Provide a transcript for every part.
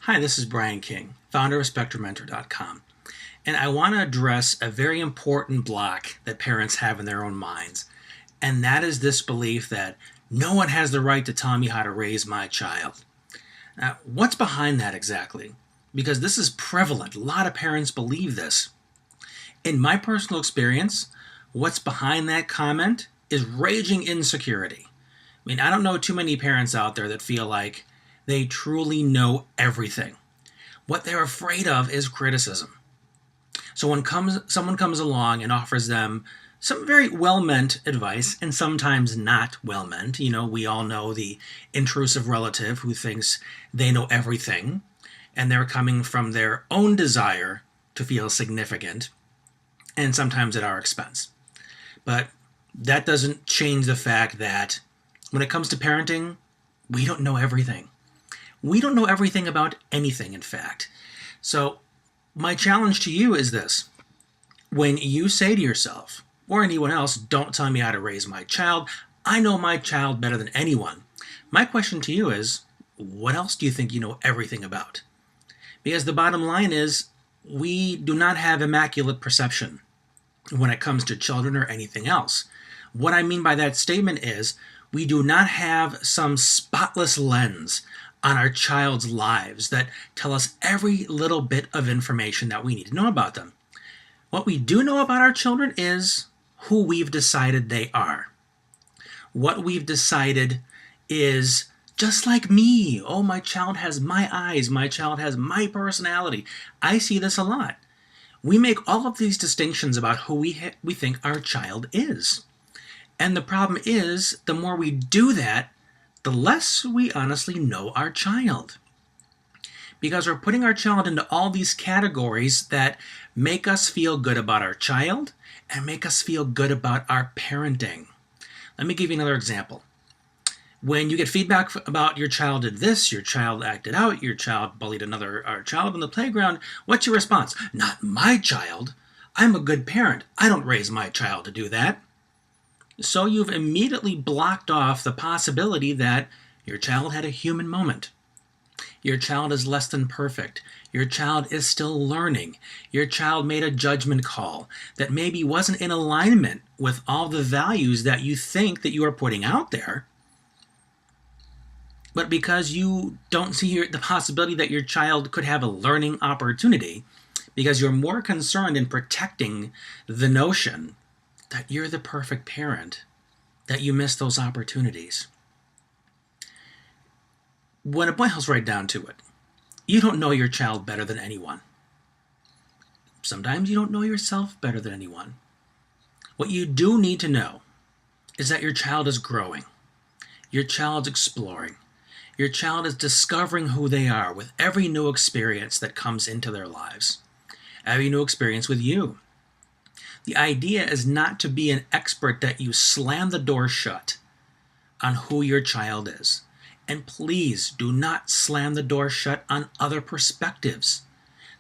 Hi, this is Brian King, founder of SpectrumMentor.com, and I want to address a very important block that parents have in their own minds, and that is this belief that no one has the right to tell me how to raise my child. Now, what's behind that exactly? Because this is prevalent. A lot of parents believe this. In my personal experience, what's behind that comment is raging insecurity. I don't know too many parents out there that feel like they truly know everything. What they're afraid of is criticism. So when someone comes along and offers them some very well-meant advice, and sometimes not well-meant, we all know the intrusive relative who thinks they know everything, and they're coming from their own desire to feel significant, and sometimes at our expense. But that doesn't change the fact that when it comes to parenting, we don't know everything. We don't know everything about anything, in fact. So my challenge to you is this. When you say to yourself, or anyone else, don't tell me how to raise my child, I know my child better than anyone. My question to you is, what else do you think you know everything about? Because the bottom line is, we do not have immaculate perception when it comes to children or anything else. What I mean by that statement is, we do not have some spotless lens on our child's lives that tell us every little bit of information that we need to know about them. What we do know about our children is who we've decided they are. What we've decided is just like me. Oh, my child has my eyes. My child has my personality. I see this a lot. We make all of these distinctions about who we think our child is. And the problem is, the more we do that, the less we honestly know our child. Because we're putting our child into all these categories that make us feel good about our child and make us feel good about our parenting. Let me give you another example. When you get feedback about your child did this, your child acted out, your child bullied another child on the playground, what's your response? Not my child. I'm a good parent. I don't raise my child to do that. So you've immediately blocked off the possibility that your child had a human moment. Your child is less than perfect. Your child is still learning. Your child made a judgment call that maybe wasn't in alignment with all the values that you think that you are putting out there. But because you don't see the possibility that your child could have a learning opportunity, because you're more concerned in protecting the notion that you're the perfect parent, that you miss those opportunities. When it boils right down to it, you don't know your child better than anyone. Sometimes you don't know yourself better than anyone. What you do need to know is that your child is growing. Your child's exploring. Your child is discovering who they are with every new experience that comes into their lives. Every new experience with you. The idea is not to be an expert that you slam the door shut on who your child is. And please do not slam the door shut on other perspectives.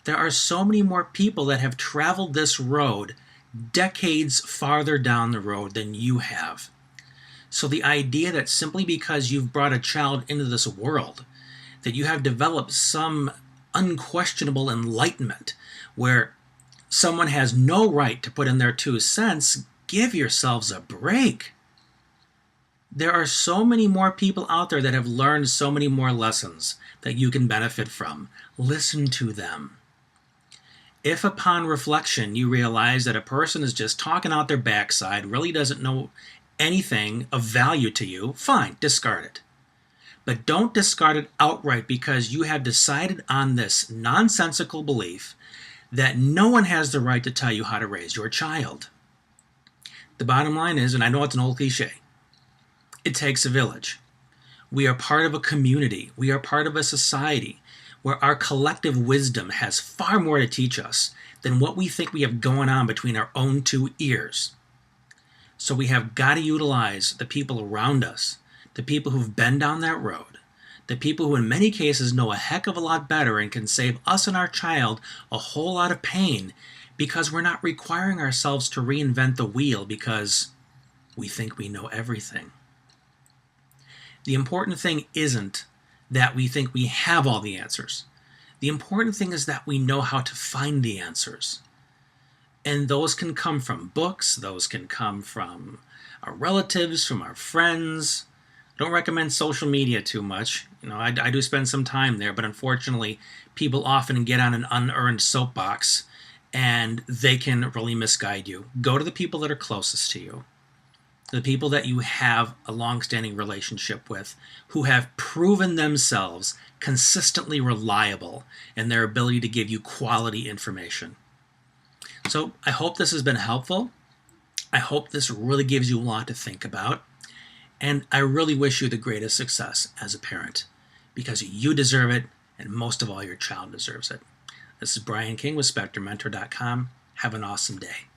There are so many more people that have traveled this road decades farther down the road than you have. So the idea that simply because you've brought a child into this world, that you have developed some unquestionable enlightenment where someone has no right to put in their 2 cents, give yourselves a break. There are so many more people out there that have learned so many more lessons that you can benefit from. Listen to them. If upon reflection you realize that a person is just talking out their backside, really doesn't know anything of value to you, fine, discard it. But don't discard it outright because you have decided on this nonsensical belief that no one has the right to tell you how to raise your child. The bottom line is, and I know it's an old cliche, it takes a village. We are part of a community. We are part of a society where our collective wisdom has far more to teach us than what we think we have going on between our own 2 ears. So we have got to utilize the people around us, the people who've been down that road, the people who in many cases know a heck of a lot better and can save us and our child a whole lot of pain because we're not requiring ourselves to reinvent the wheel because we think we know everything. The important thing isn't that we think we have all the answers. The important thing is that we know how to find the answers. And those can come from books, those can come from our relatives, from our friends. Don't recommend social media too much. I do spend some time there, but unfortunately, people often get on an unearned soapbox and they can really misguide you. Go to the people that are closest to you, the people that you have a long-standing relationship with, who have proven themselves consistently reliable in their ability to give you quality information. So I hope this has been helpful. I hope this really gives you a lot to think about. And I really wish you the greatest success as a parent, because you deserve it, and most of all, your child deserves it. This is Brian King with SpectrumMentor.com. Have an awesome day.